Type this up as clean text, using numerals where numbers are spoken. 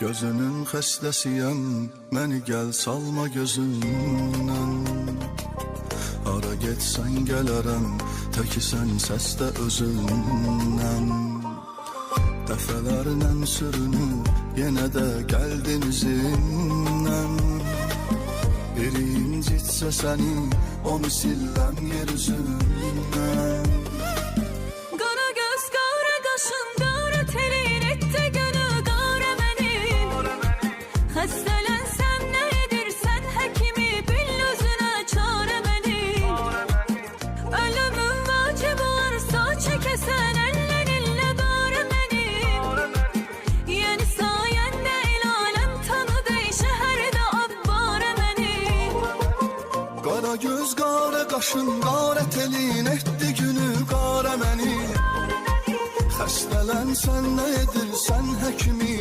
Gözünün xəstəsiyəm, məni gəl salma gözündən. Hara getsən gələrəm, təkisən səsdə özündən. Dəfələrlə sürünüb, yenə də gəldin izindən. Biri incitsə səni, onu siləm yer üzündən. Qara göz, qara qaşın, qara telin etdi günü qara mənim. Xəstələnsəm nə edirsən həkimi, bil özünə çarə mənim. Ölümüm vacib olarsa çəkəsən əllərinlə qara mənim. Yeni sayəndə el aləm tanıdı, şəhərdə abbara mənim. Qara göz, qara qaşın, qara telin etdi günü qara məni. Xəstələnsən nə edirsən həkimi,